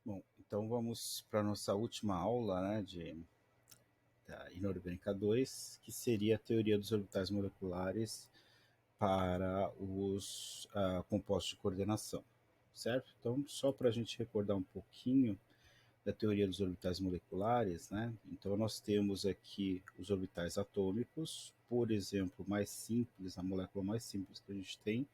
Bom, então vamos para a nossa última aula, né, da inorgânica 2, que seria a teoria dos orbitais moleculares para os compostos de coordenação, certo? Então, só para a gente recordar um pouquinho da teoria dos orbitais moleculares, né? Então, nós temos aqui os orbitais atômicos, por exemplo, mais simples, a molécula mais simples que a gente tem,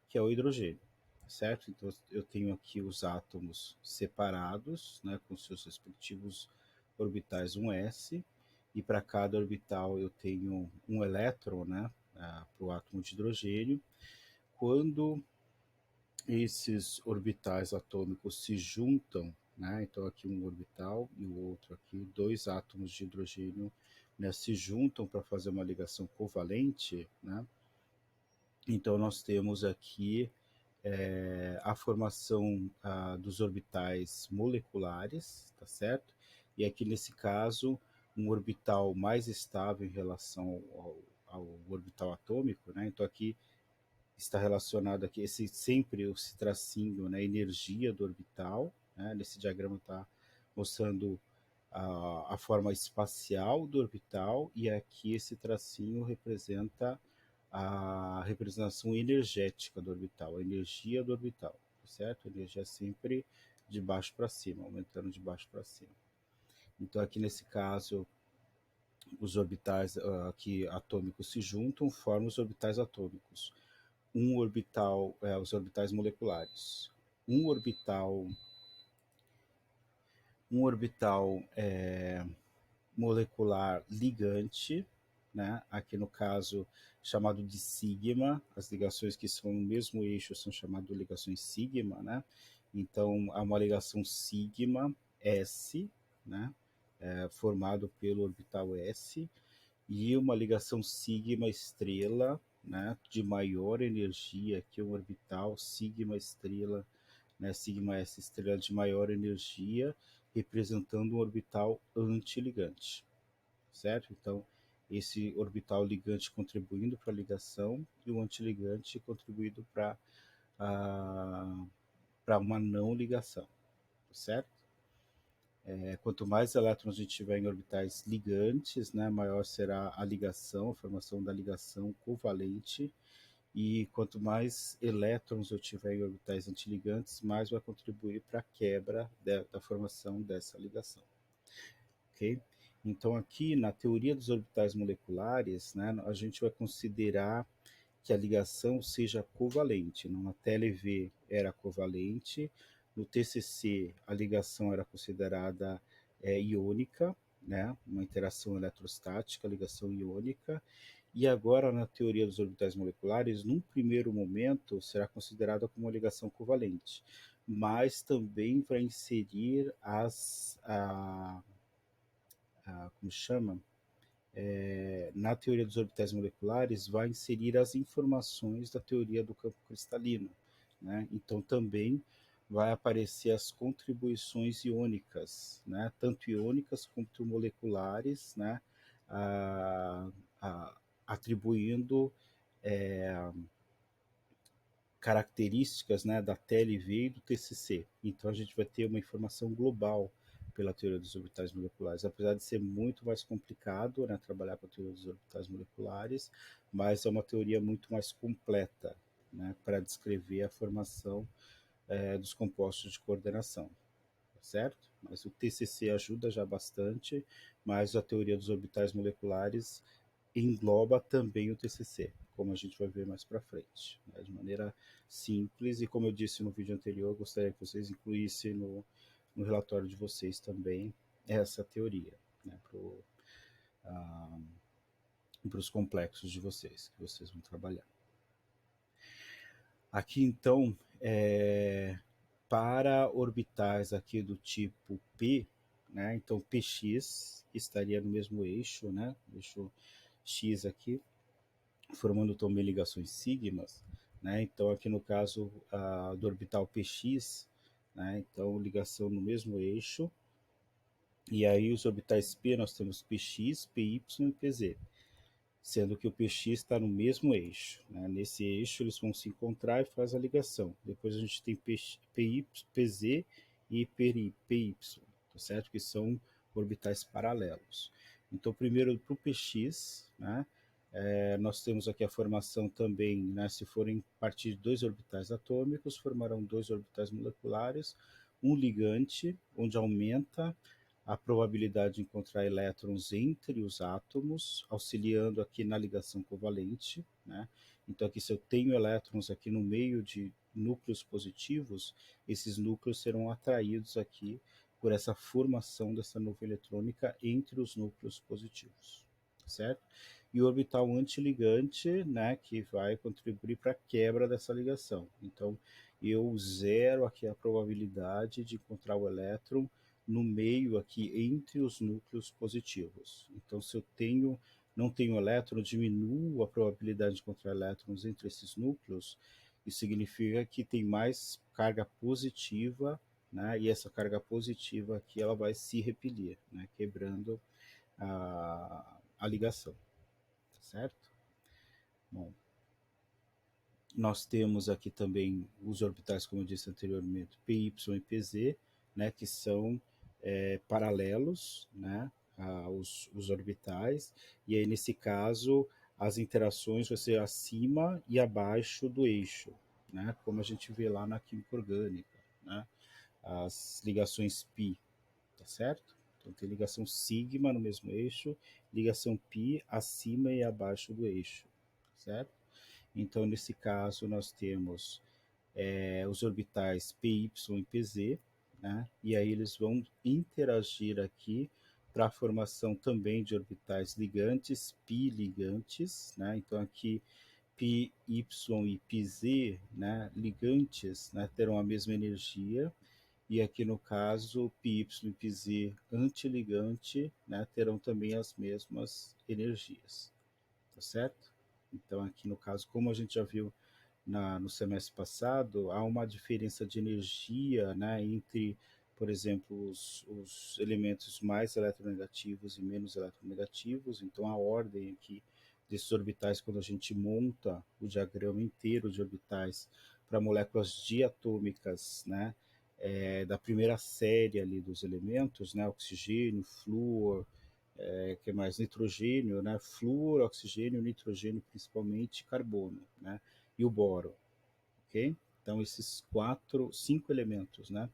que é o hidrogênio, certo? Então eu tenho aqui os átomos separados, né, com seus respectivos orbitais 1s, e para cada orbital eu tenho um elétron, né, para o átomo de hidrogênio. Quando esses orbitais atômicos se juntam, né, então aqui um orbital e o outro aqui, dois átomos de hidrogênio, né, se juntam para fazer uma ligação covalente, né, então nós temos aqui a formação dos orbitais moleculares, tá certo? E aqui nesse caso, um orbital mais estável em relação ao orbital atômico, né? Então aqui está relacionado aqui esse tracinho, né? Energia do orbital, né? Nesse diagrama está mostrando a forma espacial do orbital, e aqui esse tracinho representa a representação energética do orbital, a energia do orbital, certo? A energia sempre de baixo para cima, aumentando de baixo para cima. Então aqui nesse caso, os orbitais aqui atômicos se juntam, formam os orbitais atômicos. Um orbital, os orbitais moleculares. Um orbital, molecular ligante, né? Aqui no caso chamado de sigma, as ligações que são no mesmo eixo são chamadas de ligações sigma, né? Então há uma ligação sigma S, né? Formado pelo orbital S, e uma ligação sigma estrela, né? De maior energia, que é um orbital sigma estrela, né, sigma S estrela de maior energia, representando um orbital antiligante, certo? Então, esse orbital ligante contribuindo para a ligação e o antiligante contribuindo para uma não ligação, certo? Quanto mais elétrons a gente tiver em orbitais ligantes, né, maior será a ligação, a formação da ligação covalente, e quanto mais elétrons eu tiver em orbitais antiligantes, mais vai contribuir para a quebra da formação dessa ligação. Ok? Então aqui na teoria dos orbitais moleculares, né, a gente vai considerar que a ligação seja covalente. Na TeLe era covalente, no TCC a ligação era considerada iônica, né, uma interação eletrostática, ligação iônica, e agora na teoria dos orbitais moleculares, num primeiro momento, será considerada como uma ligação covalente, mas também vai inserir como chama? Na teoria dos orbitais moleculares, vai inserir as informações da teoria do campo cristalino, né? Então também vai aparecer as contribuições iônicas, né? Tanto iônicas quanto moleculares, né? A, atribuindo características, né, da TeLe e do TCC. Então a gente vai ter uma informação global pela teoria dos orbitais moleculares, apesar de ser muito mais complicado, né, trabalhar com a teoria dos orbitais moleculares, mas é uma teoria muito mais completa, né, para descrever a formação dos compostos de coordenação, certo? Mas o TCC ajuda já bastante, mas a teoria dos orbitais moleculares engloba também o TCC, como a gente vai ver mais para frente, né, de maneira simples. E como eu disse no vídeo anterior, eu gostaria que vocês incluíssem no relatório de vocês também essa teoria, né, para os complexos de vocês, que vocês vão trabalhar. Aqui então, para orbitais aqui do tipo P, né, então PX estaria no mesmo eixo, né, eixo X aqui, formando também ligações sigmas, né? Então aqui no caso do orbital PX, né? Então ligação no mesmo eixo, e aí os orbitais P nós temos PX, PY e PZ, sendo que o PX está no mesmo eixo, né? Nesse eixo eles vão se encontrar e faz a ligação. Depois a gente tem PY, PZ e PY, tá certo? Que são orbitais paralelos. Então, primeiro para o PX, né? Nós temos aqui a formação também, né, se forem partir de dois orbitais atômicos, formarão dois orbitais moleculares, um ligante, onde aumenta a probabilidade de encontrar elétrons entre os átomos, auxiliando aqui na ligação covalente, né? Então aqui se eu tenho elétrons aqui no meio de núcleos positivos, esses núcleos serão atraídos aqui por essa formação dessa nuvem eletrônica entre os núcleos positivos, certo? E o orbital antiligante, né, que vai contribuir para a quebra dessa ligação. Então, eu zero aqui a probabilidade de encontrar o elétron no meio aqui entre os núcleos positivos. Então, se eu não tenho elétron, diminuo a probabilidade de encontrar elétrons entre esses núcleos. Isso significa que tem mais carga positiva, né? E essa carga positiva aqui ela vai se repelir, né? Quebrando a ligação, certo? Bom, nós temos aqui também os orbitais, como eu disse anteriormente, PY e PZ, né, que são paralelos, né, aos orbitais, e aí nesse caso as interações vão ser acima e abaixo do eixo, né, como a gente vê lá na química orgânica, né, as ligações π, tá certo? Então tem ligação sigma no mesmo eixo, ligação π acima e abaixo do eixo, certo? Então, nesse caso, nós temos os orbitais PY e PZ, né? E aí eles vão interagir aqui para a formação também de orbitais ligantes, pi ligantes, né? Então, aqui πy e πz, né, ligantes, né, terão a mesma energia, e aqui no caso, πy e πz antiligante, né, terão também as mesmas energias, tá certo? Então, aqui no caso, como a gente já viu no semestre passado, há uma diferença de energia, né, entre, por exemplo, os elementos mais eletronegativos e menos eletronegativos. Então, a ordem aqui desses orbitais, quando a gente monta o diagrama inteiro de orbitais para moléculas diatômicas, né, da primeira série ali dos elementos, né, oxigênio, flúor, que é mais nitrogênio, né, flúor, oxigênio, nitrogênio, principalmente carbono, né, e o boro, ok? Então esses cinco elementos, né,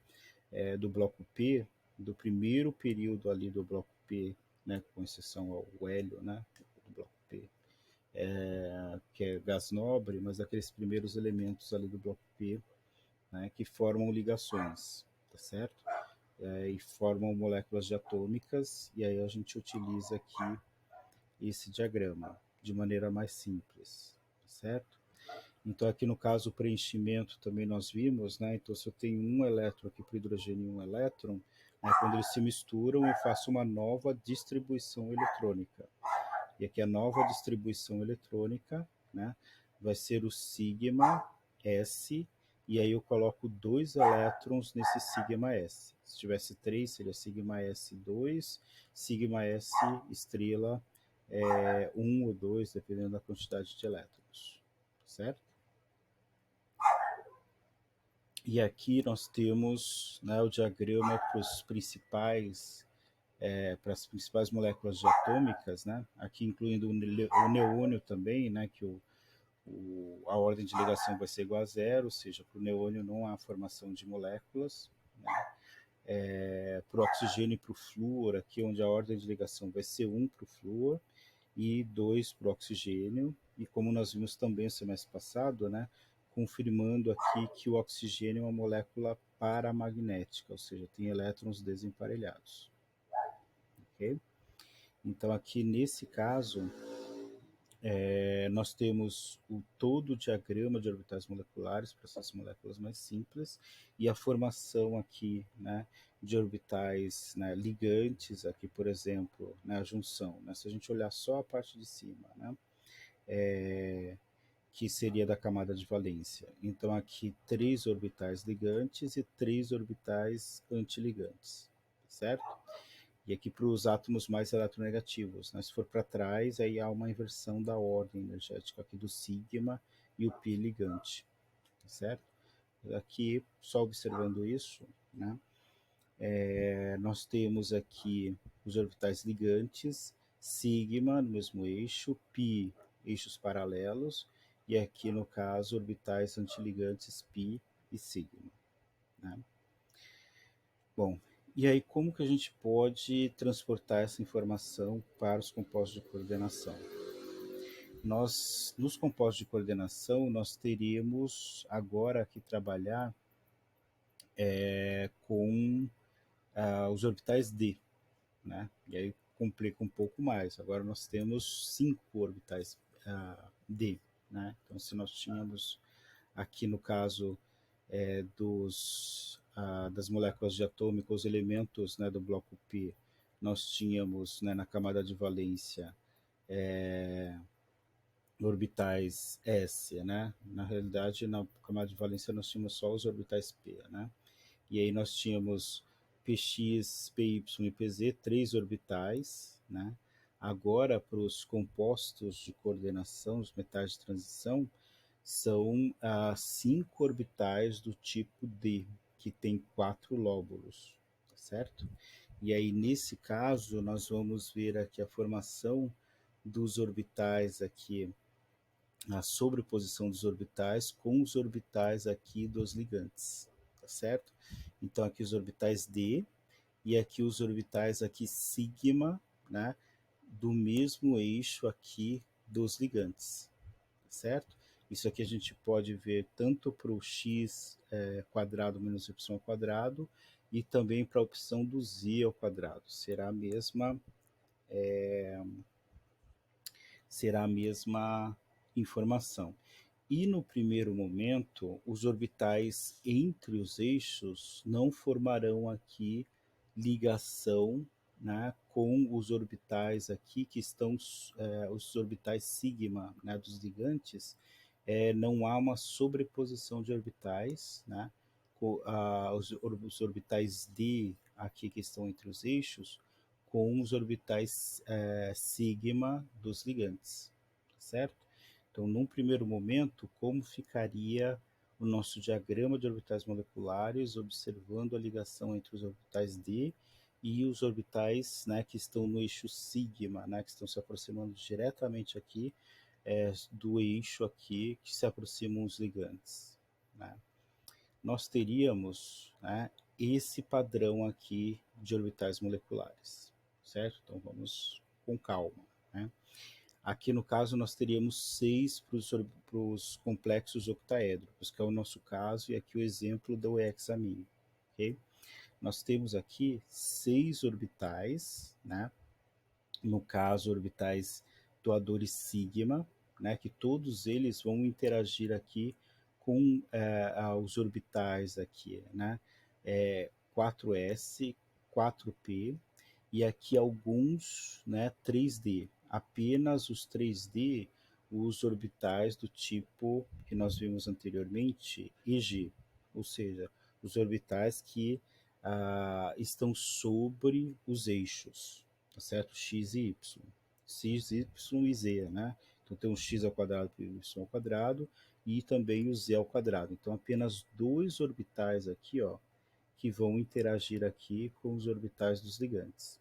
do bloco P, do primeiro período ali do bloco P, né, com exceção ao hélio, né, do bloco P, que é gás nobre, mas aqueles primeiros elementos ali do bloco P, né, que formam ligações, tá certo? E formam moléculas diatômicas, e aí a gente utiliza aqui esse diagrama de maneira mais simples, tá certo? Então aqui no caso o preenchimento também nós vimos, né? Então se eu tenho um elétron aqui para o hidrogênio e um elétron, né, quando eles se misturam eu faço uma nova distribuição eletrônica. E aqui a nova distribuição eletrônica, né, vai ser o sigma S, e aí eu coloco dois elétrons nesse sigma S. Se tivesse três, seria sigma S2, sigma S estrela 1 ou 2, dependendo da quantidade de elétrons, certo? E aqui nós temos, né, o diagrama para os principais para as principais moléculas diatômicas, né? Aqui incluindo o neônio também, né? Que a ordem de ligação vai ser igual a zero, ou seja, para o neônio não há formação de moléculas, né? Para o oxigênio e para o flúor, aqui onde a ordem de ligação vai ser 1 para o flúor e 2 para o oxigênio, e como nós vimos também no semestre passado, né? Confirmando aqui que o oxigênio é uma molécula paramagnética, ou seja, tem elétrons desemparelhados. Ok? Então, aqui nesse caso, nós temos todo o diagrama de orbitais moleculares para essas moléculas mais simples e a formação aqui, né, de orbitais, né, ligantes, aqui por exemplo, né, a junção. Né, se a gente olhar só a parte de cima, né, que seria da camada de valência. Então aqui 3 orbitais ligantes e 3 orbitais antiligantes, certo? E aqui para os átomos mais eletronegativos, né? Se for para trás, aí há uma inversão da ordem energética aqui do sigma e o pi ligante, certo? Aqui, só observando isso, né? Nós temos aqui os orbitais ligantes, sigma no mesmo eixo, π eixos paralelos, e aqui no caso orbitais antiligantes π e sigma, né? Bom, e aí como que a gente pode transportar essa informação para os compostos de coordenação? Nos compostos de coordenação, nós teríamos agora que trabalhar com os orbitais d, né? E aí complica um pouco mais. Agora nós temos 5 orbitais d, né? Então, se nós tínhamos aqui no caso das moléculas de atômico, os elementos, né, do bloco P, nós tínhamos, né, na camada de valência orbitais S, né? Na realidade, na camada de valência nós tínhamos só os orbitais P, né? E aí nós tínhamos Px, Py e Pz, 3 orbitais, né? Agora, para os compostos de coordenação, os metais de transição, são 5 orbitais do tipo D, que tem 4 lóbulos, tá certo? E aí, nesse caso, nós vamos ver aqui a formação dos orbitais aqui, a sobreposição dos orbitais com os orbitais aqui dos ligantes, tá certo? Então aqui os orbitais D e aqui os orbitais aqui sigma, né, do mesmo eixo aqui dos ligantes, tá certo? Isso aqui a gente pode ver tanto para o x quadrado menos y ao quadrado e também para a opção do z ao quadrado. Será a mesma informação. E no primeiro momento, os orbitais entre os eixos não formarão aqui ligação, né, com os orbitais aqui que estão, os orbitais sigma, né, dos ligantes, não há uma sobreposição de orbitais, né, os orbitais D aqui que estão entre os eixos com os orbitais sigma dos ligantes, certo? Então, num primeiro momento, como ficaria o nosso diagrama de orbitais moleculares, observando a ligação entre os orbitais D e os orbitais, né, que estão no eixo sigma, né, que estão se aproximando diretamente aqui do eixo aqui que se aproximam os ligantes, né? Nós teríamos, né, esse padrão aqui de orbitais moleculares, certo? Então vamos com calma, né? Aqui no caso nós teríamos 6 para os complexos octaédricos, que é o nosso caso, e aqui o exemplo do hexamine, ok? Nós temos aqui 6 orbitais, né? No caso, orbitais doadores sigma, né? Que todos eles vão interagir aqui com os orbitais aqui, né? 4s, 4p, e aqui alguns, né, 3D. Apenas os 3D, os orbitais do tipo que nós vimos anteriormente, EG, ou seja, os orbitais que estão sobre os eixos, tá certo? X e Y. X, Y e Z, né? Então tem o x ao quadrado e o y ao quadrado e também o z ao quadrado. Então apenas dois orbitais aqui, ó, que vão interagir aqui com os orbitais dos ligantes.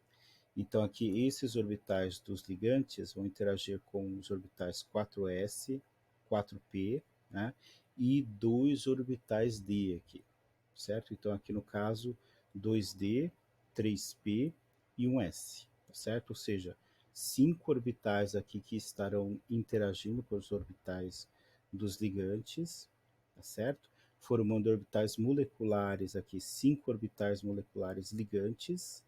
Então aqui esses orbitais dos ligantes vão interagir com os orbitais 4s, 4p, né? E dois orbitais d aqui, certo? Então aqui no caso 2d, 3p e um s, certo? Ou seja, 5 orbitais aqui que estarão interagindo com os orbitais dos ligantes, tá certo? Formando orbitais moleculares aqui, 5 orbitais moleculares ligantes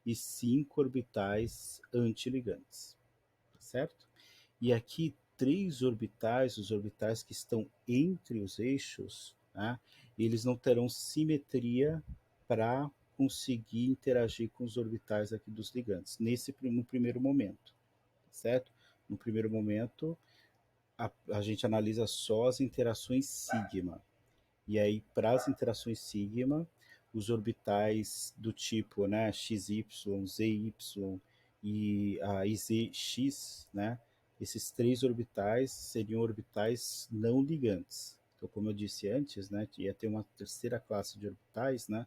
e 5 orbitais antiligantes, tá certo? E aqui 3 orbitais, os orbitais que estão entre os eixos, né, eles não terão simetria para conseguir interagir com os orbitais aqui dos ligantes, no primeiro momento, certo? No primeiro momento, a gente analisa só as interações sigma. E aí, para as interações sigma, os orbitais do tipo, né, XY, ZY e ZX, né, esses 3 orbitais seriam orbitais não ligantes. Então, como eu disse antes, né, ia ter uma terceira classe de orbitais, né,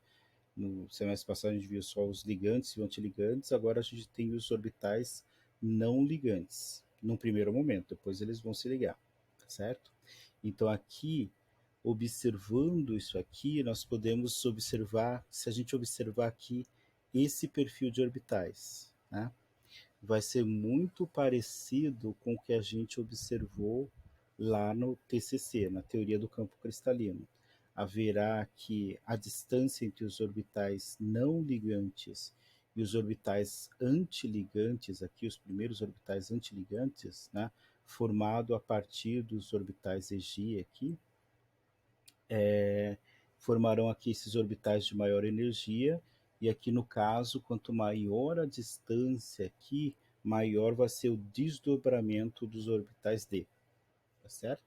No semestre passado a gente viu só os ligantes e antiligantes, agora a gente tem os orbitais não ligantes, num primeiro momento, depois eles vão se ligar, tá certo? Então aqui, observando isso aqui, nós podemos observar, se a gente observar aqui esse perfil de orbitais, né? Vai ser muito parecido com o que a gente observou lá no TCC, na teoria do campo cristalino. Haverá que a distância entre os orbitais não ligantes e os orbitais antiligantes, aqui os primeiros orbitais antiligantes, né, formado a partir dos orbitais EG aqui, formarão aqui esses orbitais de maior energia, e aqui no caso, quanto maior a distância aqui, maior vai ser o desdobramento dos orbitais D, tá certo?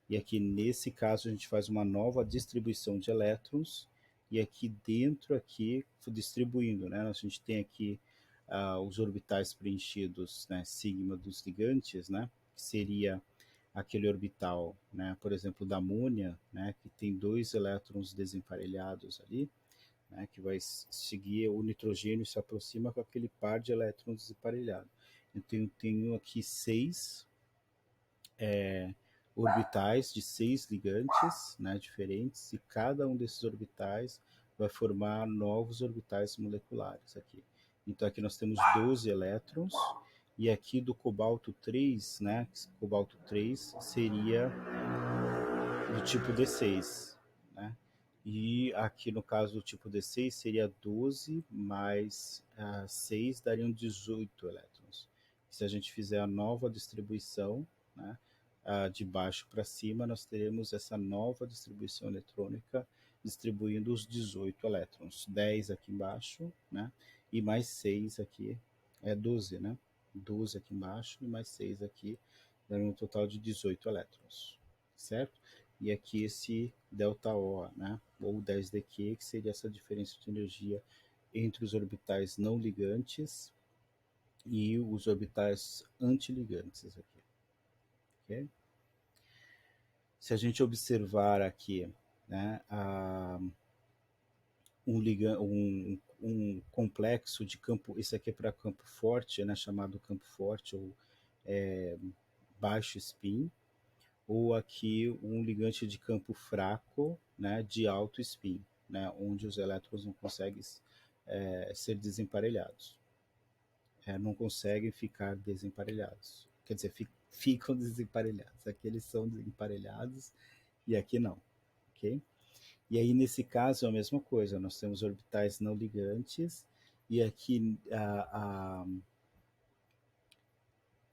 E aqui nesse caso a gente faz uma nova distribuição de elétrons, e aqui dentro aqui distribuindo, né? A gente tem aqui os orbitais preenchidos, né, sigma dos ligantes, né, que seria aquele orbital, né, por exemplo, da amônia, né, que tem 2 elétrons desemparelhados ali, né, que vai seguir o nitrogênio se aproxima com aquele par de elétrons desemparelhados. Então, eu tenho aqui 6 orbitais de 6 ligantes, né, diferentes, e cada um desses orbitais vai formar novos orbitais moleculares aqui. Então aqui nós temos 12 elétrons, e aqui do cobalto 3, né, cobalto 3 seria do tipo D6, né? E aqui no caso do tipo D6 seria 12 mais 6 dariam 18 elétrons. Se a gente fizer a nova distribuição, né, de baixo para cima, nós teremos essa nova distribuição eletrônica distribuindo os 18 elétrons. 10 aqui embaixo, né, e mais 6 aqui, 12, né? 12 aqui embaixo e mais 6 aqui, dando um total de 18 elétrons, certo? E aqui esse ΔO, né, ou 10dQ, que seria essa diferença de energia entre os orbitais não ligantes e os orbitais antiligantes aqui. Okay? Se a gente observar aqui, né, um complexo de campo, esse aqui é para campo forte, né, chamado campo forte ou baixo spin, ou aqui um ligante de campo fraco, né, de alto spin, né, onde os elétrons não conseguem ser desemparelhados. Não conseguem ficar desemparelhados. Quer dizer, ficam desemparelhados. Aqui eles são emparelhados e aqui não. Ok? E aí, nesse caso, é a mesma coisa. Nós temos orbitais não ligantes e aqui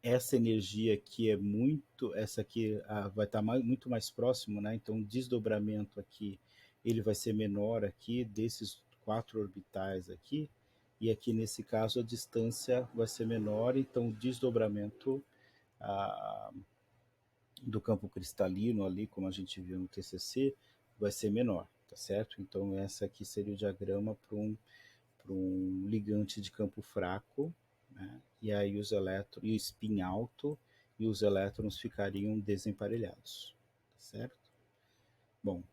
essa energia aqui é muito, essa aqui vai estar muito mais próximo, né? Então o desdobramento aqui, ele vai ser menor aqui desses 4 orbitais aqui, e aqui nesse caso a distância vai ser menor, então o desdobramento ah, do campo cristalino ali, como a gente viu no TCC, vai ser menor, tá certo? Então essa aqui seria o diagrama para um ligante de campo fraco, né? E aí os elétrons, e o spin alto, e os elétrons ficariam desemparelhados, certo? Bom,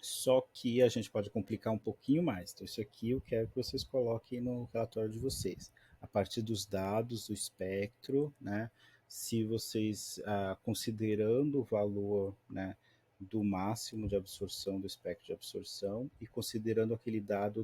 só que a gente pode complicar um pouquinho mais. Então, isso aqui eu quero que vocês coloquem no relatório de vocês. A partir dos dados do espectro, né? Se vocês, considerando o valor, né, do máximo de absorção do espectro de absorção e considerando aquele dado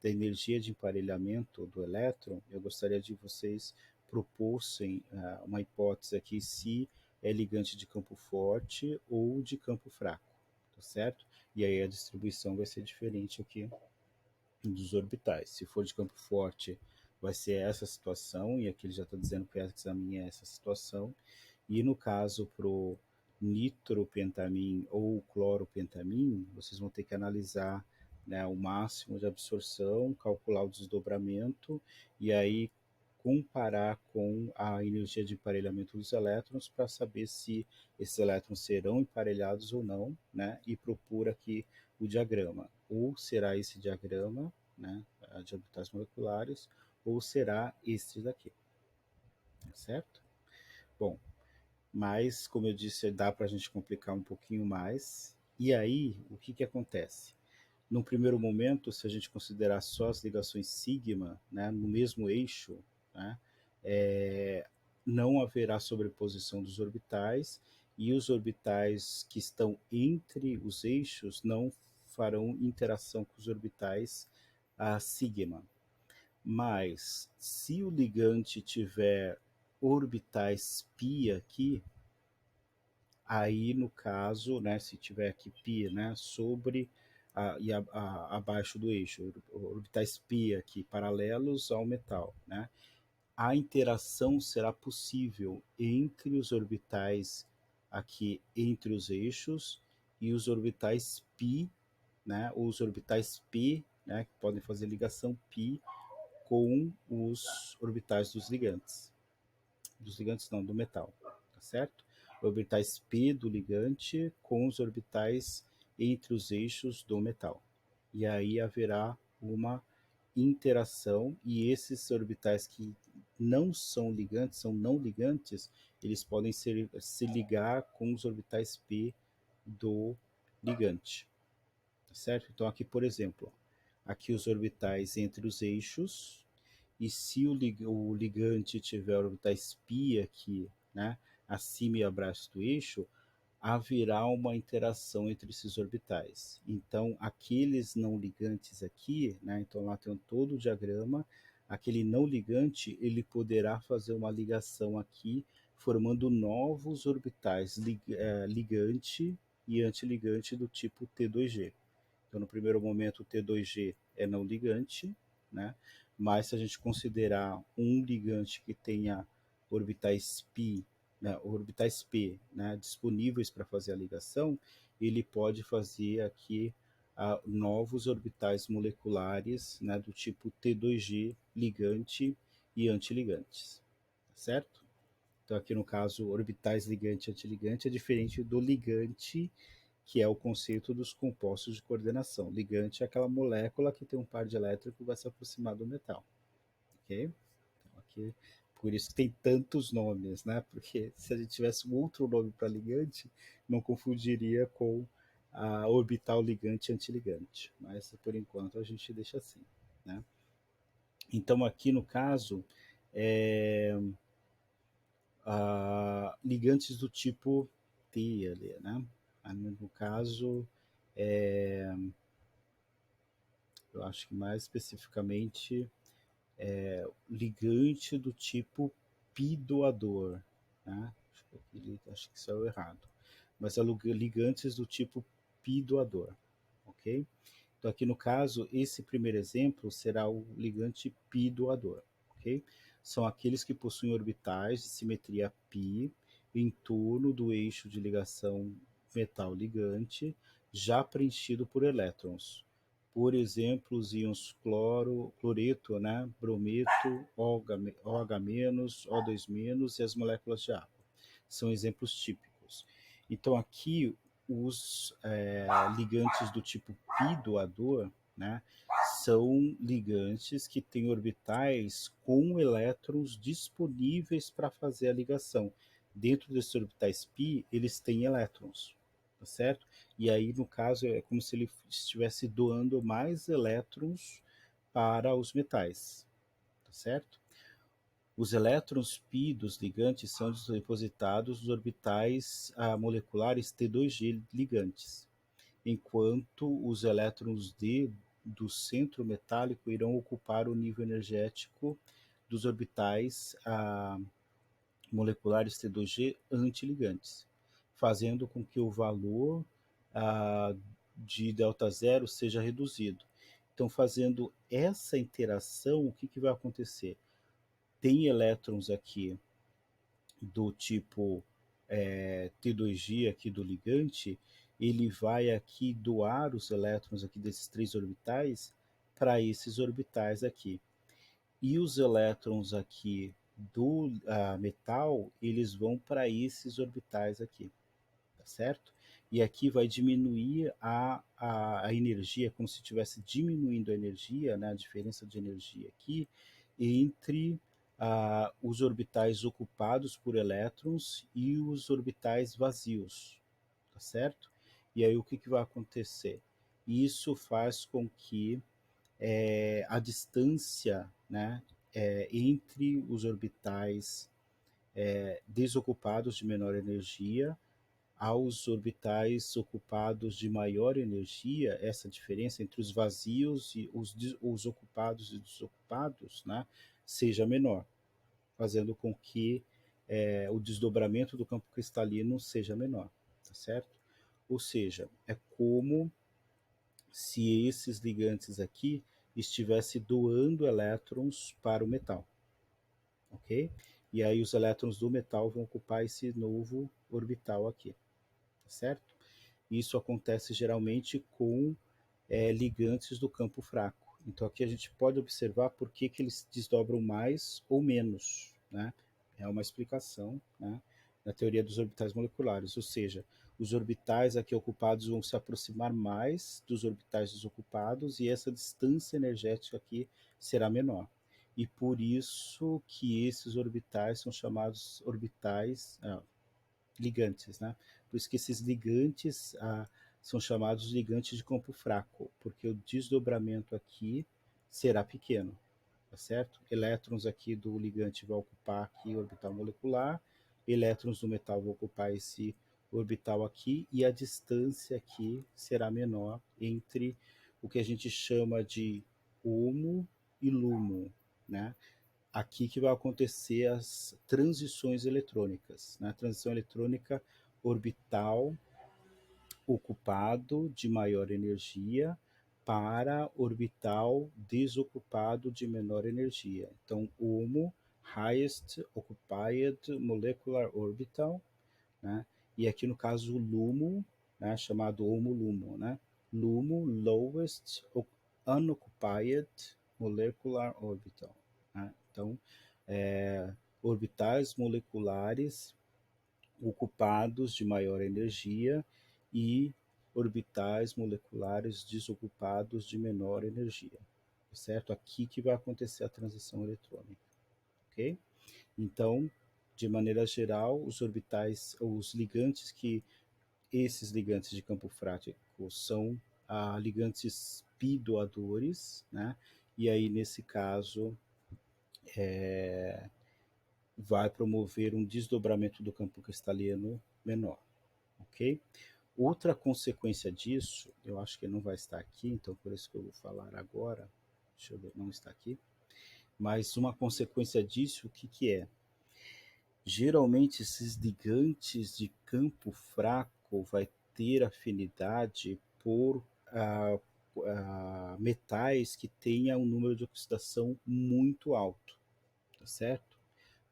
da energia de emparelhamento do elétron, eu gostaria de vocês propulsem uma hipótese aqui se é ligante de campo forte ou de campo fraco, tá certo? E aí a distribuição vai ser diferente aqui dos orbitais. Se for de campo forte, vai ser essa situação, e aqui ele já está dizendo que essa minha é essa situação. E no caso pro nitropentamin ou cloropentamin, vocês vão ter que analisar, né, o máximo de absorção, calcular o desdobramento e aí comparar com a energia de emparelhamento dos elétrons para saber se esses elétrons serão emparelhados ou não, né? E propor aqui o diagrama. Ou será esse diagrama, né, de orbitais moleculares, ou será este daqui, certo? Bom, mas como eu disse, dá para a gente complicar um pouquinho mais. E aí, o que acontece? num primeiro momento, se a gente considerar só as ligações sigma, né, no mesmo eixo, né, é, não haverá sobreposição dos orbitais e os orbitais que estão entre os eixos não farão interação com os orbitais a sigma. Mas se o ligante tiver orbitais π aqui, aí no caso, né, se tiver aqui π, né, sobre abaixo do eixo, orbitais π aqui paralelos ao metal, né, a interação será possível entre os orbitais aqui entre os eixos e os orbitais π, né, os orbitais p, né, que podem fazer ligação π com os orbitais dos ligantes não, do metal, tá certo? Orbitais p do ligante com os orbitais entre os eixos do metal. E aí haverá uma interação e esses orbitais que não são ligantes, são não ligantes, eles podem se ligar com os orbitais p do ligante, tá certo? Então aqui, por exemplo, aqui os orbitais entre os eixos, e se o ligante tiver orbitais π aqui, né, acima e abaixo do eixo, haverá uma interação entre esses orbitais. Então, aqueles não ligantes aqui, né, então lá tem todo o diagrama, aquele não ligante, ele poderá fazer uma ligação aqui, formando novos orbitais ligante e antiligante do tipo T2G. Então, no primeiro momento, o T2G é não ligante, né? Mas se a gente considerar um ligante que tenha orbitais π, né, orbitais p, né, disponíveis para fazer a ligação, ele pode fazer aqui novos orbitais moleculares, né, do tipo T2G ligante e antiligantes, certo? Então aqui no caso orbitais ligante e antiligante é diferente do ligante, que é o conceito dos compostos de coordenação. Ligante é aquela molécula que tem um par de elétrons que vai se aproximar do metal, ok? Então, aqui, por isso que tem tantos nomes, né? Porque se a gente tivesse um outro nome para ligante, não confundiria com a orbital ligante e antiligante. Mas por enquanto a gente deixa assim, né? Então aqui no caso, é, ligantes do tipo T ali, né? No caso, é, eu acho que mais especificamente ligante do tipo pi doador, né? Acho que saiu errado. Mas é ligantes do tipo pi doador, ok? Então aqui no caso, esse primeiro exemplo será o ligante pi doador, ok? São aqueles que possuem orbitais de simetria π em torno do eixo de ligação metal ligante já preenchido por elétrons. Por exemplo, os íons cloreto, né, brometo, OH-, O2- e as moléculas de água. São exemplos típicos. Então aqui os ligantes do tipo pi doador, né, são ligantes que têm orbitais com elétrons disponíveis para fazer a ligação. Dentro desses orbitais π, eles têm elétrons, tá certo? E aí, no caso, é como se ele estivesse doando mais elétrons para os metais, tá certo? Os elétrons π dos ligantes são depositados nos orbitais moleculares T2G ligantes, enquanto os elétrons D do centro metálico irão ocupar o nível energético dos orbitais moleculares T2G antiligantes, fazendo com que o valor de delta zero seja reduzido. Então, fazendo essa interação, o que vai acontecer? Tem elétrons aqui do tipo T2G aqui do ligante, ele vai aqui doar os elétrons aqui desses três orbitais para esses orbitais aqui. E os elétrons aqui do metal, eles vão para esses orbitais aqui, tá certo? E aqui vai diminuir a energia, como se estivesse diminuindo a energia, né, a diferença de energia aqui, entre os orbitais ocupados por elétrons e os orbitais vazios, tá certo? E aí o que vai acontecer? e isso faz com que a distância, né, entre os orbitais desocupados de menor energia aos orbitais ocupados de maior energia, essa diferença entre os vazios e os ocupados e desocupados, né, seja menor, fazendo com que o desdobramento do campo cristalino seja menor, tá certo? Ou seja, é como se esses ligantes aqui estivessem doando elétrons para o metal, ok? E aí os elétrons do metal vão ocupar esse novo orbital aqui, tá certo? Isso acontece geralmente com ligantes do campo fraco. Então aqui a gente pode observar por que, que eles desdobram mais ou menos, né? É uma explicação, né, na teoria dos orbitais moleculares, ou seja, os orbitais aqui ocupados vão se aproximar mais dos orbitais desocupados e essa distância energética aqui será menor. E por isso que esses orbitais são chamados orbitais ligantes, né? Por isso que esses ligantes são chamados ligantes de campo fraco, porque o desdobramento aqui será pequeno, tá certo? Elétrons aqui do ligante vão ocupar aqui o orbital molecular, elétrons do metal vão ocupar esse orbital aqui, e a distância aqui será menor entre o que a gente chama de HOMO e LUMO, né? Aqui que vai acontecer as transições eletrônicas, né? Transição eletrônica orbital ocupado de maior energia para orbital desocupado de menor energia. Então, HOMO, Highest Occupied Molecular Orbital, né? E aqui no caso o LUMO, né, chamado HOMO-LUMO, né? LUMO, Lowest Unoccupied Molecular Orbital, né? Então, orbitais moleculares ocupados de maior energia e orbitais moleculares desocupados de menor energia, certo? Aqui que vai acontecer a transição eletrônica, ok? Então, de maneira geral, os orbitais, os ligantes que esses ligantes de campo frático são ligantes pi-doadores, né? E aí nesse caso vai promover um desdobramento do campo cristalino menor, ok? Outra consequência disso, eu acho que não vai estar aqui, então por isso que eu vou falar agora, deixa eu ver, não está aqui, mas uma consequência disso, o que que é? Geralmente esses ligantes de campo fraco vai ter afinidade por metais que tenham um número de oxidação muito alto, tá certo?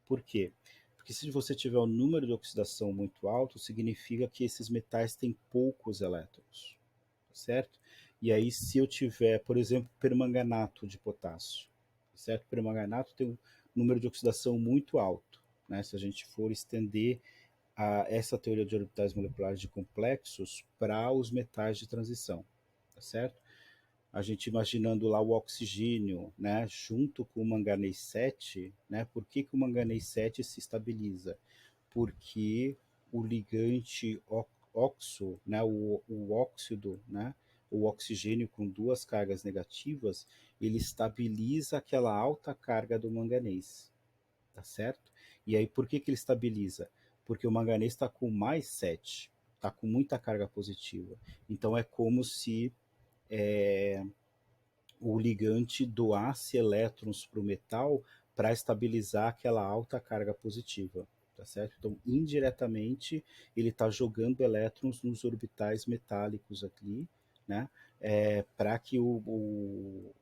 Por quê? Porque se você tiver um número de oxidação muito alto, significa que esses metais têm poucos elétrons, certo? E aí se eu tiver, por exemplo, permanganato de potássio, certo? Permanganato tem um número de oxidação muito alto, né? Se a gente for estender essa teoria de orbitais moleculares de complexos para os metais de transição, tá certo? A gente imaginando lá o oxigênio, né, junto com o manganês 7, né, por que, que o manganês 7 se estabiliza? Porque o ligante oxo, né, o óxido, né, o oxigênio com duas cargas negativas, ele estabiliza aquela alta carga do manganês, tá certo? E aí por que, que ele estabiliza? Porque o manganês está com mais 7, está com muita carga positiva. Então é como se o ligante doasse elétrons para o metal para estabilizar aquela alta carga positiva, tá certo? Então, indiretamente, ele está jogando elétrons nos orbitais metálicos aqui, né? Para que o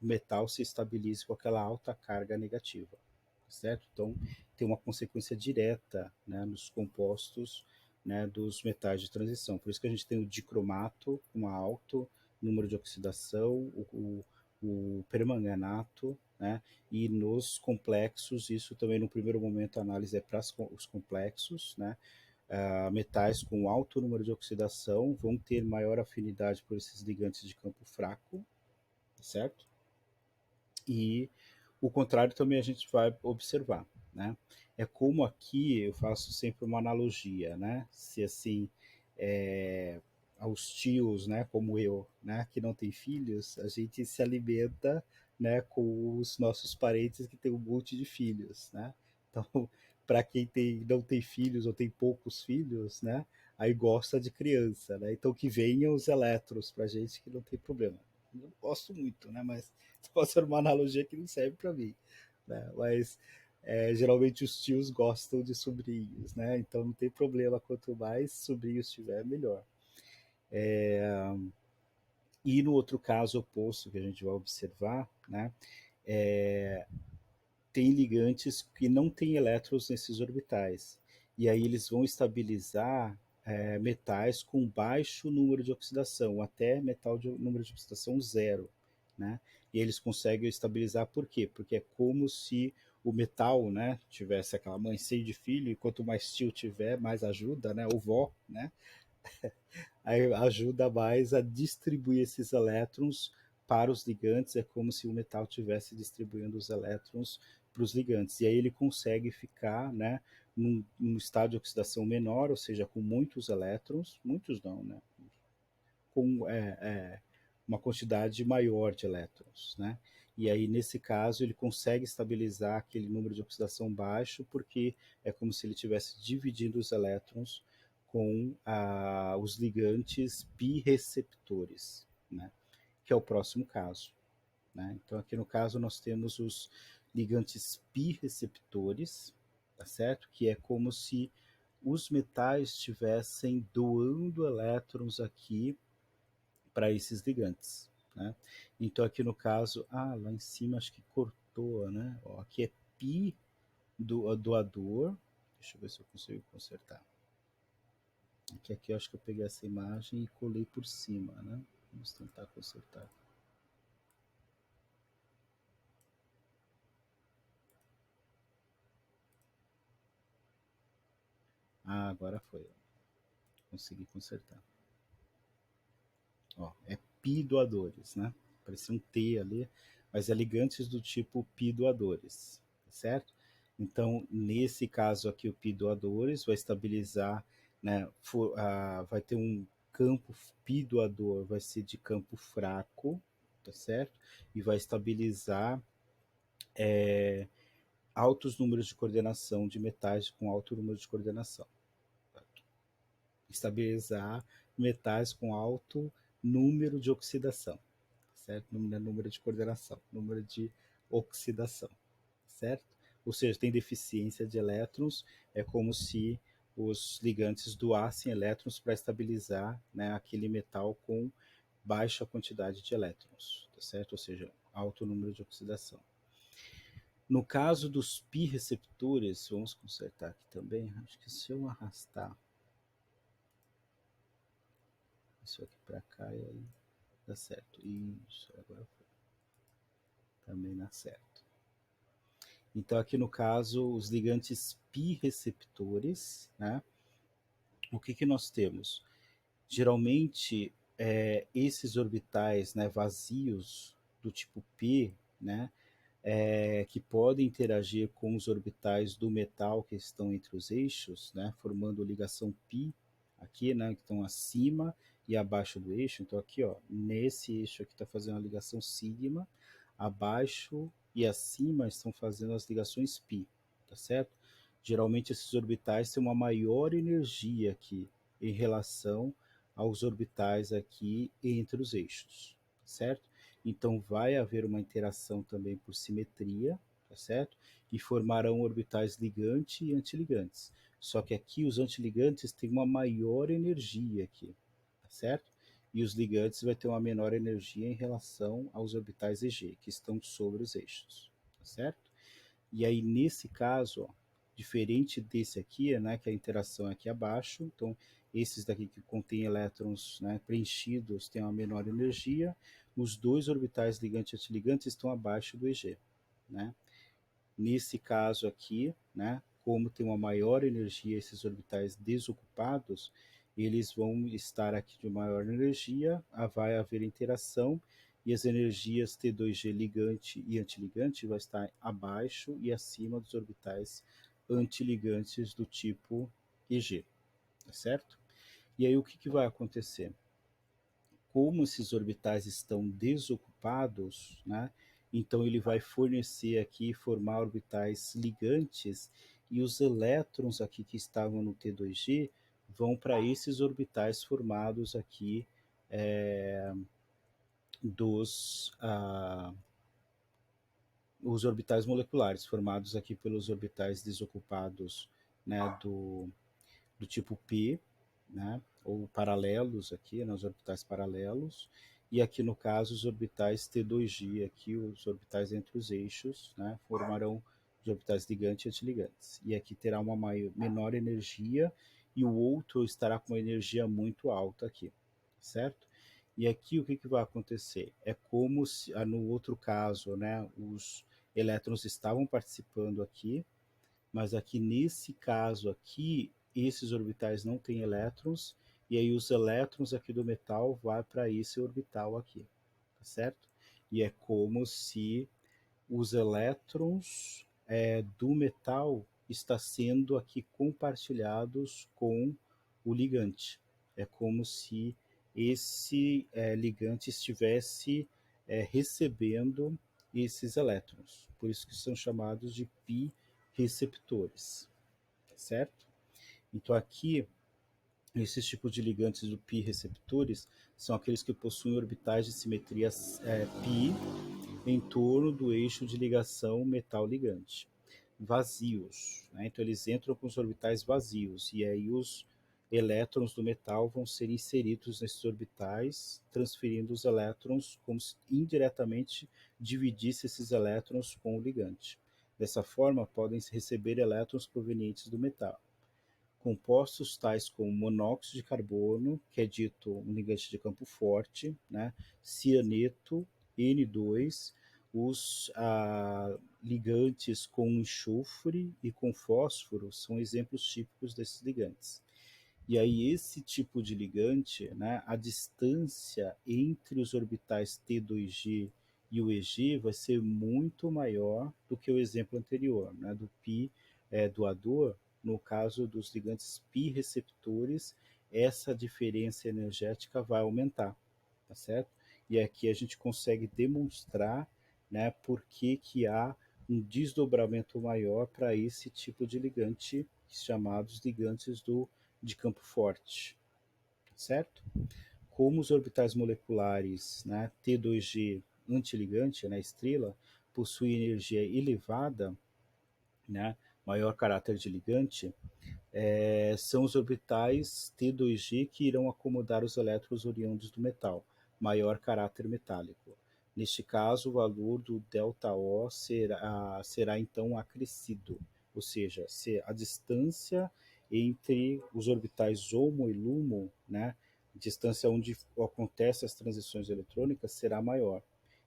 metal se estabilize com aquela alta carga negativa, tá certo? Então, tem uma consequência direta, né, nos compostos, né, dos metais de transição. Por isso que a gente tem o dicromato com um alto número de oxidação, o permanganato, né? E nos complexos, isso também no primeiro momento a análise é para os complexos, né? Metais com alto número de oxidação vão ter maior afinidade por esses ligantes de campo fraco, certo? E o contrário também a gente vai observar, né? É como aqui eu faço sempre uma analogia, né? Se assim, aos tios, né, como eu, né, que não tem filhos, a gente se alimenta, né, com os nossos parentes que têm um monte de filhos, né? Então, para quem não tem filhos ou tem poucos filhos, né, aí gosta de criança, né? Então que venham os elétrons para a gente que não tem problema. Eu gosto muito, né? Mas pode ser uma analogia que não serve para mim, né? Mas geralmente os tios gostam de sobrinhos, né? Então não tem problema, quanto mais sobrinhos tiver, melhor. E no outro caso oposto que a gente vai observar, né, tem ligantes que não têm elétrons nesses orbitais. E aí eles vão estabilizar metais com baixo número de oxidação, até metal de número de oxidação zero. Né? E eles conseguem estabilizar por quê? Porque é como se o metal, né, tivesse aquela mãe cheia de filho, e quanto mais tio tiver, mais ajuda, né, ou vó, né, aí ajuda mais a distribuir esses elétrons para os ligantes, é como se o metal estivesse distribuindo os elétrons para os ligantes. E aí ele consegue ficar, né, num estado de oxidação menor, ou seja, com muitos elétrons, muitos não, né, com uma quantidade maior de elétrons, né? E aí, nesse caso, ele consegue estabilizar aquele número de oxidação baixo, porque é como se ele estivesse dividindo os elétrons com os ligantes birreceptores, né? Que é o próximo caso. Né? Então, aqui no caso, nós temos os ligantes birreceptores, tá certo? Que é como se os metais estivessem doando elétrons aqui para esses ligantes. Né? Então aqui no caso, lá em cima acho que cortou, né? Ó, aqui é pi do doador. Deixa eu ver se eu consigo consertar. Aqui eu acho que eu peguei essa imagem e colei por cima, né? Vamos tentar consertar. Agora foi. Consegui consertar. Ó, é pi doadores, né? Parecia um T ali, mas é ligantes do tipo pi doadores, certo? Então, nesse caso aqui, o pi doadores vai estabilizar, né? Vai ter um campo pi doador, vai ser de campo fraco, tá certo? E vai estabilizar altos números de coordenação de metais com alto número de coordenação. Estabilizar metais com alto número de oxidação, certo? Não é número de coordenação, número de oxidação, certo? Ou seja, tem deficiência de elétrons, é como se os ligantes doassem elétrons para estabilizar, né, aquele metal com baixa quantidade de elétrons, tá certo? Ou seja, alto número de oxidação. No caso dos pi receptores, vamos consertar aqui também. Acho que se eu arrastar isso aqui para cá, e aí dá certo. Isso, agora foi. Também dá certo. Então, aqui no caso, os ligantes pi receptores, né? O que nós temos? Geralmente, esses orbitais, né, vazios do tipo P, né, que podem interagir com os orbitais do metal que estão entre os eixos, né, formando ligação π aqui, né, que estão acima e abaixo do eixo. Então aqui, ó, nesse eixo aqui está fazendo a ligação sigma, abaixo e acima estão fazendo as ligações π, tá certo? Geralmente esses orbitais têm uma maior energia aqui em relação aos orbitais aqui entre os eixos, certo? Então vai haver uma interação também por simetria, tá certo? E formarão orbitais ligante e antiligantes. Só que aqui os antiligantes têm uma maior energia aqui, tá certo? E os ligantes vai ter uma menor energia em relação aos orbitais EG, que estão sobre os eixos, tá certo? E aí nesse caso, ó, diferente desse aqui, né, que a interação é aqui abaixo, então esses daqui que contêm elétrons, né, preenchidos têm uma menor energia, os dois orbitais ligante e antiligante estão abaixo do EG, né? Nesse caso aqui, né, como tem uma maior energia esses orbitais desocupados, eles vão estar aqui de maior energia, vai haver interação e as energias T2G ligante e antiligante vai estar abaixo e acima dos orbitais antiligantes do tipo EG, tá certo? E aí o que vai acontecer? como esses orbitais estão desocupados, né, então ele vai fornecer aqui, formar orbitais ligantes, e os elétrons aqui que estavam no T2G vão para esses orbitais formados aqui é, dos os orbitais moleculares, formados aqui pelos orbitais desocupados, né, do tipo P, né, ou paralelos aqui, né, os orbitais paralelos, e aqui no caso os orbitais T2G, aqui os orbitais entre os eixos, né, formarão os orbitais ligante e antiligantes. E aqui terá uma menor energia e o outro estará com uma energia muito alta aqui, certo? E aqui o que, que vai acontecer? É como se no outro caso, né, os elétrons estavam participando aqui, mas aqui nesse caso aqui, esses orbitais não têm elétrons, e aí os elétrons aqui do metal vai para esse orbital aqui, tá certo? E é como se os elétrons do metal está sendo aqui compartilhados com o ligante. É como se esse ligante estivesse recebendo esses elétrons. Por isso que são chamados de pi receptores, certo? Então aqui esses tipos de ligantes do pi receptores são aqueles que possuem orbitais de simetria pi em torno do eixo de ligação metal-ligante, vazios, né? Então eles entram com os orbitais vazios, e aí os elétrons do metal vão ser inseridos nesses orbitais, transferindo os elétrons como se indiretamente dividisse esses elétrons com o ligante. Dessa forma, podem receber elétrons provenientes do metal. Compostos tais como monóxido de carbono, que é dito um ligante de campo forte, né? Cianeto, N2, os ligantes com enxofre e com fósforo são exemplos típicos desses ligantes. E aí esse tipo de ligante, né, a distância entre os orbitais T2G e o EG vai ser muito maior do que o exemplo anterior, né, do pi doador. No caso dos ligantes pi receptores, essa diferença energética vai aumentar, tá certo? E aqui a gente consegue demonstrar, né, por que há um desdobramento maior para esse tipo de ligante, chamados ligantes de campo forte, certo? Como os orbitais moleculares, né, T2G antiligante, né, estrela, possuem energia elevada, né, maior caráter de ligante, são os orbitais T2G que irão acomodar os elétrons oriundos do metal, maior caráter metálico. Neste caso, o valor do ΔO será então acrescido, ou seja, se a distância entre os orbitais HOMO e LUMO, né, distância onde acontecem as transições eletrônicas, será maior.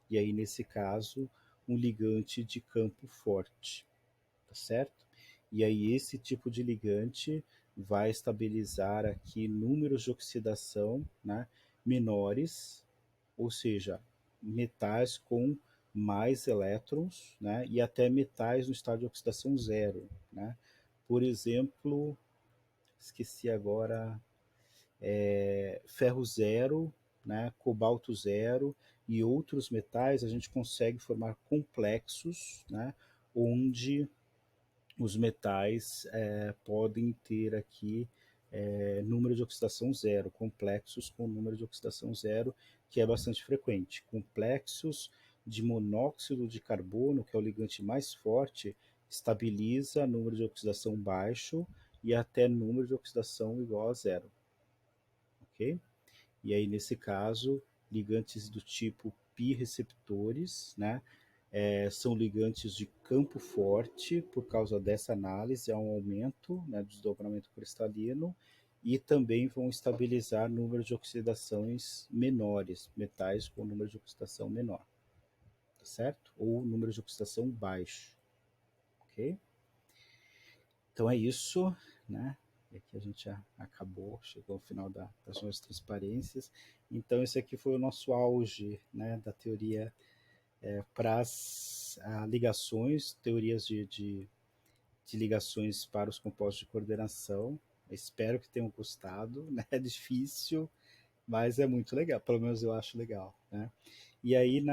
E aí, nesse caso, um ligante de campo forte, tá certo? E aí esse tipo de ligante vai estabilizar aqui números de oxidação, né, menores, ou seja, metais com mais elétrons, né, e até metais no estado de oxidação zero, né? Por exemplo, esqueci agora, ferro zero, né, cobalto zero e outros metais, a gente consegue formar complexos, né, onde os metais podem ter aqui número de oxidação zero, complexos com número de oxidação zero, que é bastante frequente. Complexos de monóxido de carbono, que é o ligante mais forte, estabiliza número de oxidação baixo e até número de oxidação igual a zero. Ok? E aí, nesse caso, ligantes do tipo pi receptores, né? São ligantes de campo forte, por causa dessa análise, há um aumento, né, do desdobramento cristalino, e também vão estabilizar número de oxidações menores, metais com número de oxidação menor, tá certo? Ou número de oxidação baixo, ok? Então é isso, né? E aqui a gente já acabou, chegou ao final das nossas transparências. Então esse aqui foi o nosso auge, né, da teoria para as ligações, teorias de ligações para os compostos de coordenação. Espero que tenham gostado, né? É difícil, Mas é muito legal, pelo menos eu acho legal, né? E aí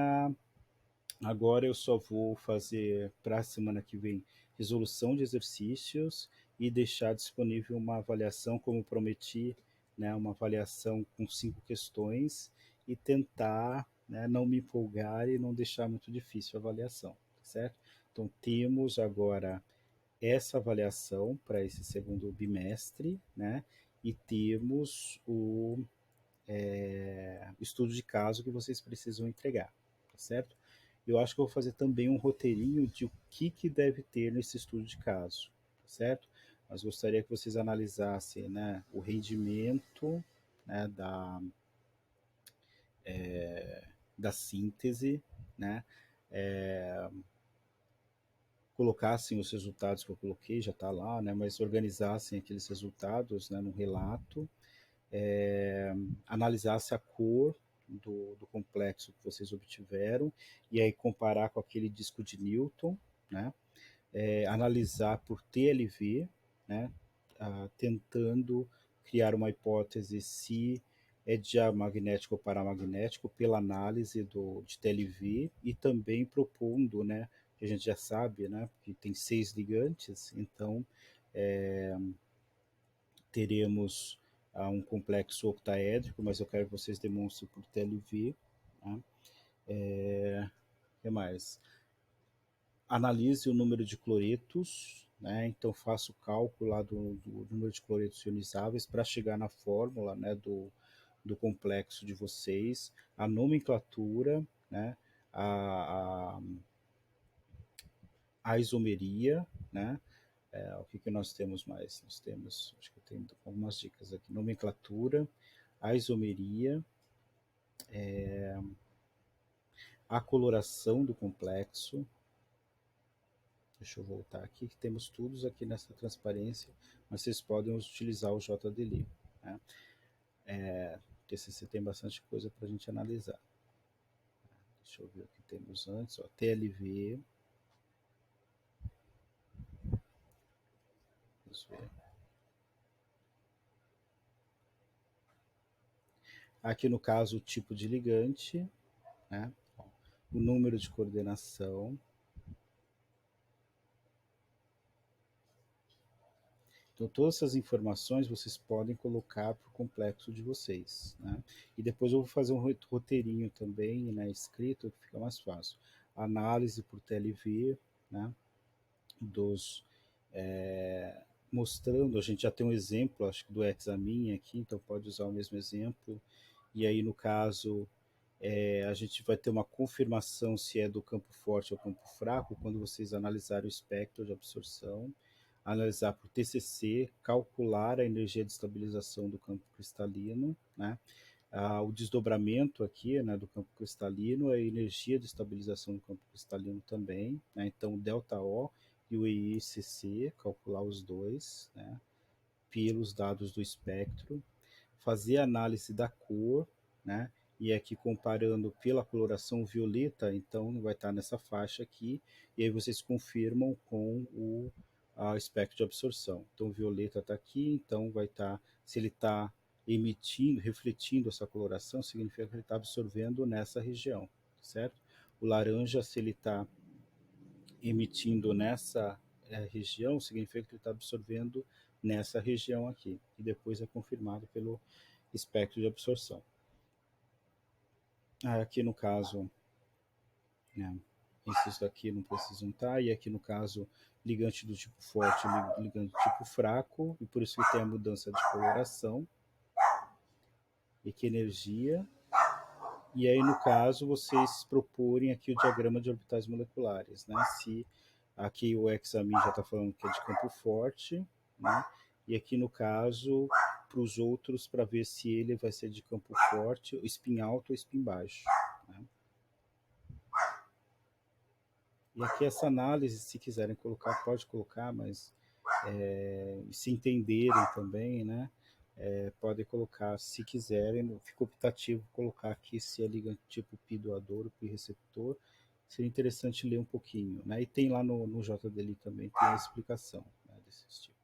agora eu só vou fazer para a semana que vem resolução de exercícios e deixar disponível uma avaliação, como prometi, né, uma avaliação com 5 questões e tentar, né, não me empolgar e não deixar muito difícil a avaliação, tá certo? Então temos agora essa avaliação para esse segundo bimestre, né? E temos o estudo de caso que vocês precisam entregar, tá certo? Eu acho que eu vou fazer também um roteirinho de o que deve ter nesse estudo de caso, tá certo? Mas gostaria que vocês analisassem, né, o rendimento, né, da síntese, né, colocassem os resultados que eu coloquei, já está lá, né, mas organizassem aqueles resultados, né, num relato, analisasse a cor do complexo que vocês obtiveram e aí comparar com aquele disco de Newton, né? Analisar por TLV, né? Tentando criar uma hipótese se é diamagnético ou paramagnético pela análise de TLV e também propondo, né? Que a gente já sabe, né? Que tem 6 ligantes, então teremos um complexo octaédrico, mas eu quero que vocês demonstrem por TLV. Né? O que mais? Analise o número de cloretos, né? Então faça o cálculo lá do número de cloretos ionizáveis para chegar na fórmula, né, do complexo de vocês, a nomenclatura, né, a, a isomeria, né? O que nós temos mais? Nós temos, acho que eu tenho algumas dicas aqui, nomenclatura, a isomeria, a coloração do complexo. Deixa eu voltar aqui, que temos todos aqui nessa transparência, mas vocês podem utilizar o JDL. Né? O TCC tem bastante coisa para a gente analisar. Deixa eu ver o que temos antes. Ó, TLV. Vamos ver. Aqui no caso, o tipo de ligante, né? O número de coordenação. Então, todas essas informações vocês podem colocar para o complexo de vocês. Né? E depois eu vou fazer um roteirinho também, né, escrito, que fica mais fácil. Análise por TLV, né, dos, mostrando, a gente já tem um exemplo, acho que do Examine aqui, então pode usar o mesmo exemplo. E aí, no caso, a gente vai ter uma confirmação se é do campo forte ou campo fraco quando vocês analisarem o espectro de absorção, analisar por TCC, calcular a energia de estabilização do campo cristalino, né? O desdobramento aqui, né, do campo cristalino, a energia de estabilização do campo cristalino também, né? Então ΔO e o ICC, calcular os dois, né, pelos dados do espectro, fazer a análise da cor, né? E aqui comparando pela coloração violeta, então vai estar nessa faixa aqui, e aí vocês confirmam com o espectro de absorção. Então o violeta está aqui, então vai estar, se ele está emitindo, refletindo essa coloração, significa que ele está absorvendo nessa região, certo? O laranja, se ele está emitindo nessa região, significa que ele está absorvendo nessa região aqui. E depois é confirmado pelo espectro de absorção. Aqui no caso, né, esses daqui não precisam estar, e aqui no caso, ligante do tipo forte e ligante do tipo fraco, e por isso que tem a mudança de coloração, e que energia. E aí, no caso, vocês procurem aqui o diagrama de orbitais moleculares, né? Se aqui o Examine já está falando que é de campo forte, né? E aqui no caso, para os outros, para ver se ele vai ser de campo forte, spin alto ou spin baixo. Né? E aqui essa análise, se quiserem colocar, pode colocar, mas se entenderem também, né? Podem colocar, se quiserem, fica optativo colocar aqui se é ligante tipo pi doador ou pi receptor. Seria interessante ler um pouquinho, né? E tem lá no JDL também, tem a explicação, né, desses tipos.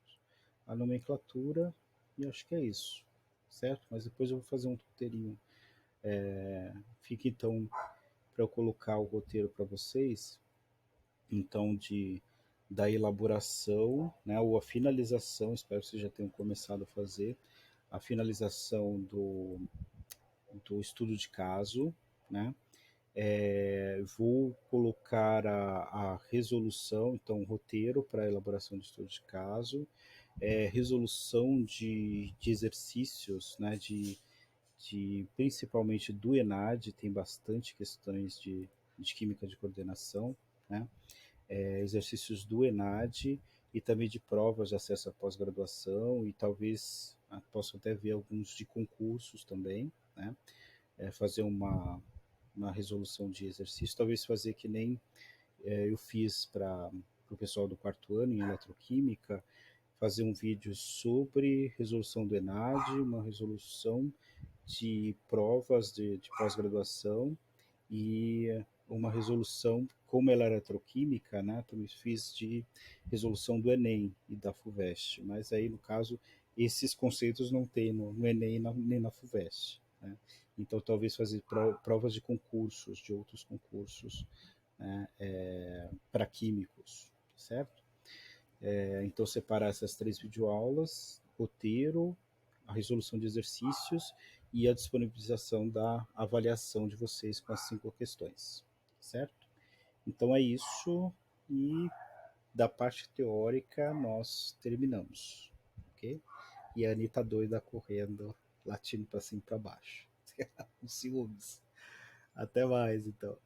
A nomenclatura, e acho que é isso, certo? Mas depois eu vou fazer um roteirinho. Fica então para eu colocar o roteiro para vocês, então da elaboração, né, ou a finalização, espero que vocês já tenham começado a fazer, a finalização do estudo de caso, né? Vou colocar a resolução, então, um roteiro para a elaboração de estudo de caso, resolução de exercícios, né, principalmente do ENAD, tem bastante questões de química de coordenação, né, exercícios do ENAD e também de provas de acesso à pós-graduação e talvez posso até ver alguns de concursos também, né, fazer uma resolução de exercício, talvez fazer que nem eu fiz para o pessoal do quarto ano em eletroquímica, fazer um vídeo sobre resolução do ENAD, uma resolução de provas de pós-graduação e uma resolução, como ela era eletroquímica, né, também fiz de resolução do Enem e da FUVEST, mas aí no caso esses conceitos não tem no Enem nem na FUVEST, né? Então talvez fazer provas de concursos, de outros concursos, né, para químicos, certo? Então separar essas 3 videoaulas, roteiro, a resolução de exercícios e a disponibilização da avaliação de vocês com as 5 questões, certo? Então é isso e da parte teórica nós terminamos, ok? E a Anitta doida correndo, latindo para cima e para baixo. Os ciúmes. Até mais, então.